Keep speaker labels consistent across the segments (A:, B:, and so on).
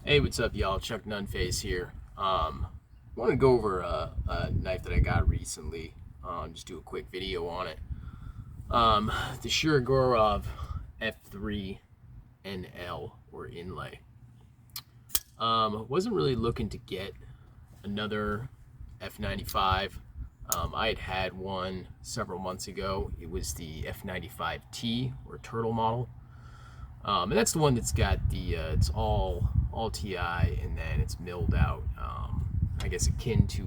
A: Hey, what's up, y'all? Chuck Nunface here. I want to go over a knife that I got recently. Just do a quick video on it. The Shirogorov F95NL or inlay. Wasn't really looking to get another F95. I had one several months ago. It was the F95T or turtle model. And that's the one that's got the, it's all TI, and then it's milled out, I guess akin to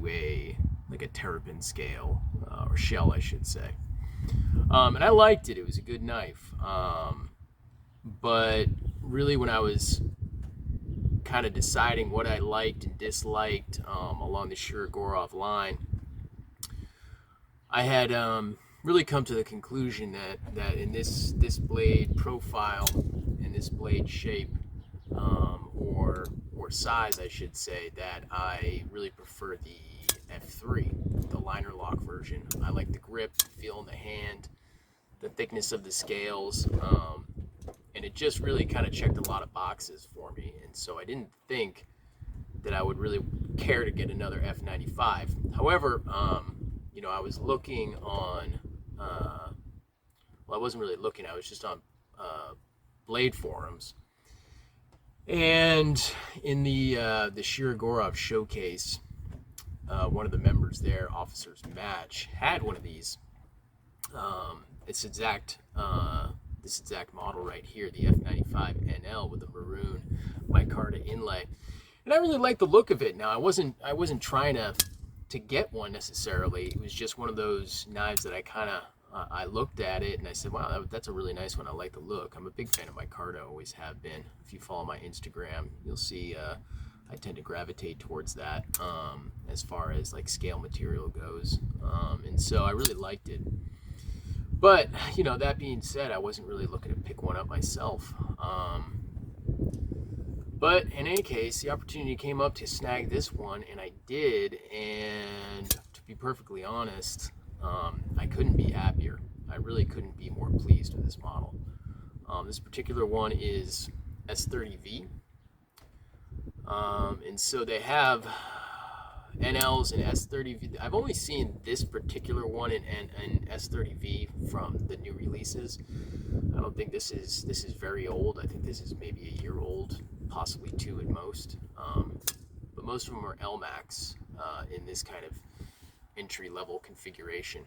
A: like a terrapin scale, or shell, I should say. And I liked it. It was a good knife. But really when I was kind of deciding what I liked and disliked along the Shirogorov line, I had really come to the conclusion that in this blade profile, in this blade shape, or size, I should say, that I really prefer the F3, the liner lock version. I like the grip, the feel in the hand, the thickness of the scales, and it just really kind of checked a lot of boxes for me. And so I didn't think that I would really care to get another F95. However, you know, I was looking on, well, I wasn't really looking, I was just on blade forums. And in the Shirogorov showcase, one of the members there, Officers Match, had one of these. This exact model right here, the F95NL with the maroon micarta inlay. And I really like the look of it. Now, I wasn't trying to get one necessarily. It was just one of those knives that I kind of I looked at it and I said, wow, that's a really nice one. I like the look. I'm a big fan of micarta, always have been. If you follow my Instagram, you'll see I tend to gravitate towards that as far as like scale material goes. And so I really liked it. But, you know, that being said, I wasn't really looking to pick one up myself. But in any case, the opportunity came up to snag this one, and I did. And to be perfectly honest, I couldn't be happier. I really couldn't be more pleased with this model. This particular one is S30V. And so they have NLs and S30V. I've only seen this particular one in S30V from the new releases. I don't think this is very old. I think this is maybe a year old, possibly two at most. But most of them are LMAX in this kind of entry-level configuration.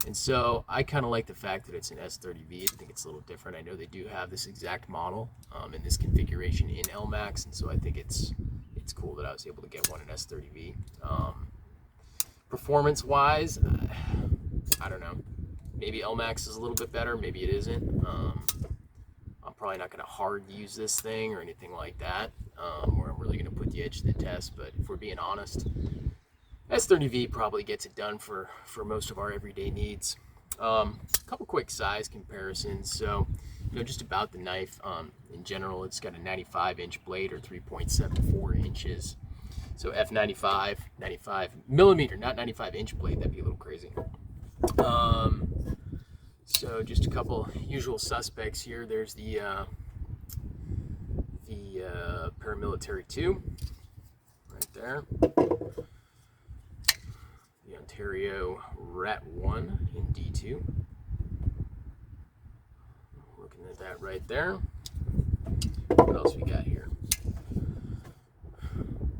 A: And so I kind of like the fact that it's an S30V. I think it's a little different. I know they do have this exact model in this configuration in LMAX, and so I think it's cool that I was able to get one in S30V. Performance-wise, I don't know. Maybe LMAX is a little bit better. Maybe it isn't. I'm probably not going to hard use this thing or anything like that, or I'm really going to put the edge to the test. But if we're being honest, S30V probably gets it done for most of our everyday needs. A couple quick size comparisons. So, you know, just about the knife in general, it's got a 95-inch blade or 3.74 inches. So F95, 95 millimeter, not 95-inch blade. That'd be a little crazy. So just a couple usual suspects here. There's the paramilitary 2 right there. The Ontario Rat 1 in D2. Looking at that right there. What else we got here?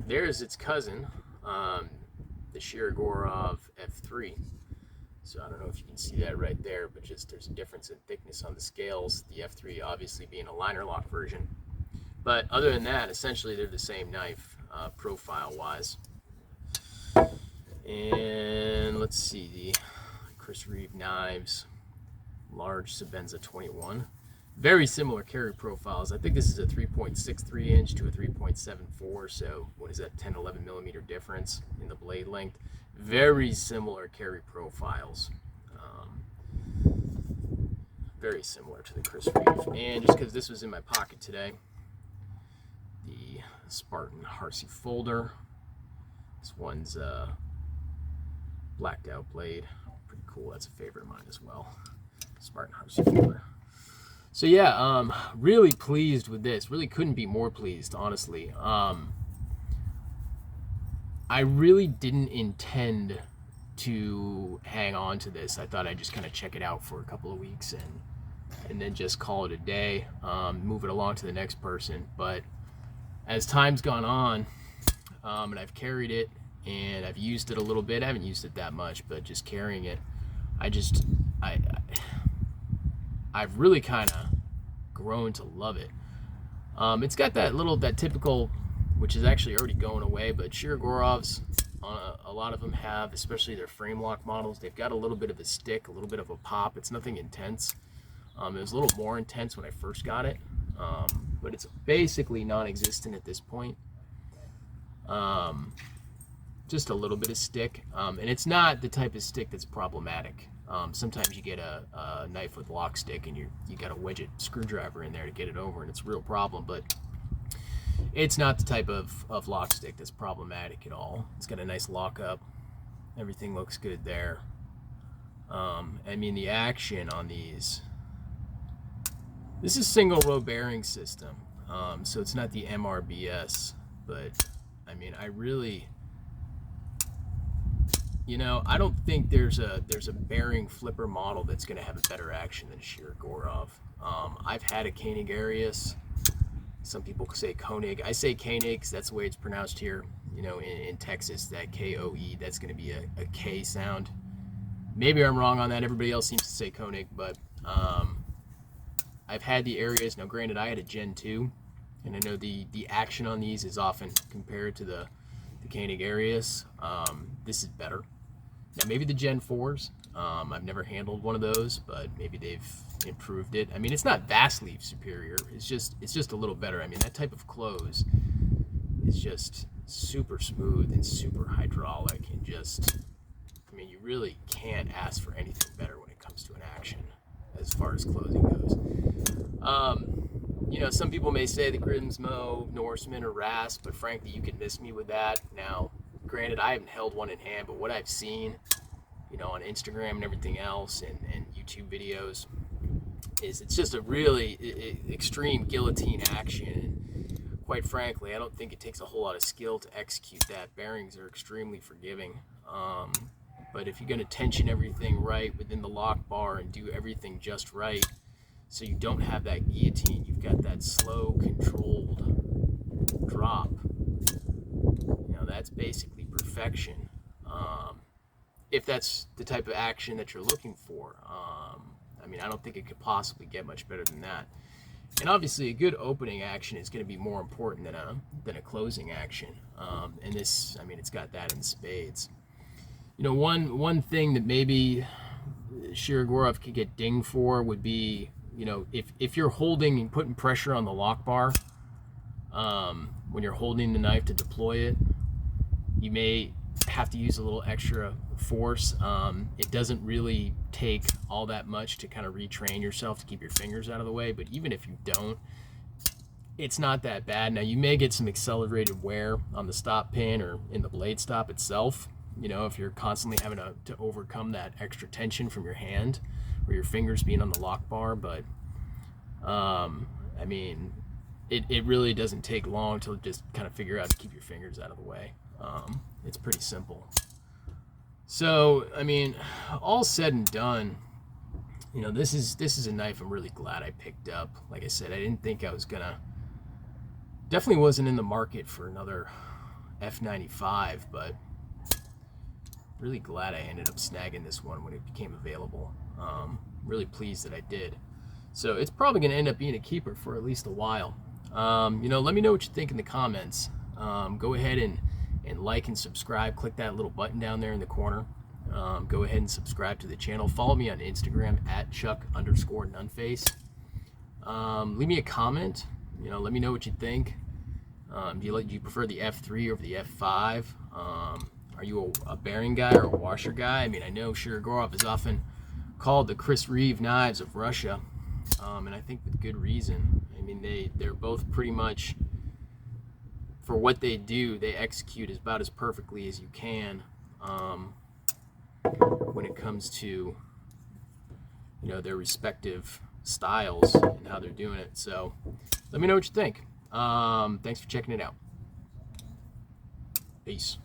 A: There's its cousin, the Shirogorov F3. So I don't know if you can see that right there, but just there's a difference in thickness on the scales. The F3 obviously being a liner lock version. But other than that, essentially they're the same knife profile-wise. And let's see, the Chris Reeve knives, large Sebenza 21. Very similar carry profiles. I think this is a 3.63 inch to a 3.74, so what is that, 10, 11 millimeter difference in the blade length. Very similar carry profiles. Very similar to the Chris Reeve. And just because this was in my pocket today, the Spartan Harsey folder. This one's blacked out blade. Pretty cool. That's a favorite of mine as well. Spartan Harsey folder. So yeah, really pleased with this. Really couldn't be more pleased, honestly. I really didn't intend to hang on to this. I thought I'd just kind of check it out for a couple of weeks and then just call it a day, move it along to the next person. But as time's gone on, and I've carried it and I've used it a little bit. I haven't used it that much, but just carrying it, I've really kind of grown to love it. It's got that typical, which is actually already going away, but Shirogorovs, a lot of them have, especially their frame lock models, they've got a little bit of a stick, a little bit of a pop. It's nothing intense. It was a little more intense when I first got it, but it's basically non-existent at this point. Just a little bit of stick, and it's not the type of stick that's problematic. Sometimes you get a knife with lock stick and you got to wedge a screwdriver in there to get it over, and it's a real problem. But it's not the type of lock stick that's problematic at all. It's got a nice lock up. Everything looks good there. I mean, the action on these. This is single row bearing system, so it's not the MRBS, but I mean, I really, I don't think there's a bearing flipper model that's going to have a better action than a Shirogorov. I've had a Koenig Arius. Some people say Koenig. I say Koenig because that's the way it's pronounced here. In Texas, that K-O-E, that's going to be a K sound. Maybe I'm wrong on that. Everybody else seems to say Koenig, but I've had the Arius. Now, granted, I had a Gen 2, and I know the action on these is often compared to the Koenig Arius. This is better. Now, maybe the Gen 4s. I've never handled one of those, but maybe they've improved it. I mean, it's not vastly superior. It's just a little better. I mean, that type of close is just super smooth and super hydraulic, and just, I mean, you really can't ask for anything better when it comes to an action as far as closing goes. Some people may say the Grimsmo, Norseman, or Rasp, but frankly, you can miss me with that. Now, granted, I haven't held one in hand, but what I've seen, on Instagram and everything else, and YouTube videos, is it's just a really extreme guillotine action. And quite frankly, I don't think it takes a whole lot of skill to execute that. Bearings are extremely forgiving. But if you're going to tension everything right within the lock bar and do everything just right, so you don't have that guillotine, you've got that slow, controlled drop. That's basically perfection. If that's the type of action that you're looking for. I mean, I don't think it could possibly get much better than that. And obviously, a good opening action is going to be more important than a closing action. And this, I mean, it's got that in spades. One thing that maybe Shirogorov could get dinged for would be, if you're holding and putting pressure on the lock bar, when you're holding the knife to deploy it, you may have to use a little extra force. It doesn't really take all that much to kind of retrain yourself to keep your fingers out of the way, but even if you don't, it's not that bad. Now, you may get some accelerated wear on the stop pin or in the blade stop itself, if you're constantly having to overcome that extra tension from your hand or your fingers being on the lock bar. But I mean, it really doesn't take long to just kind of figure out to keep your fingers out of the way. It's pretty simple. So, I mean, all said and done, this is a knife I'm really glad I picked up. Like I said, I didn't think I was gonna, definitely wasn't in the market for another F95, but really glad I ended up snagging this one when it became available. Really pleased that I did. So it's probably gonna end up being a keeper for at least a while. Let me know what you think in the comments. Go ahead and like and subscribe. Click that little button down there in the corner. Go ahead and subscribe to the channel. Follow me on Instagram at Chuck_Nunface. Leave me a comment. Let me know what you think. Do you prefer the F3 over the F5? Are you a bearing guy or a washer guy? I mean, I know Shirogorov is often called the Chris Reeve knives of Russia, and I think with good reason. I mean, they're both pretty much, for what they do, they execute about as perfectly as you can when it comes to their respective styles and how they're doing it. So let me know what you think. Thanks for checking it out. Peace.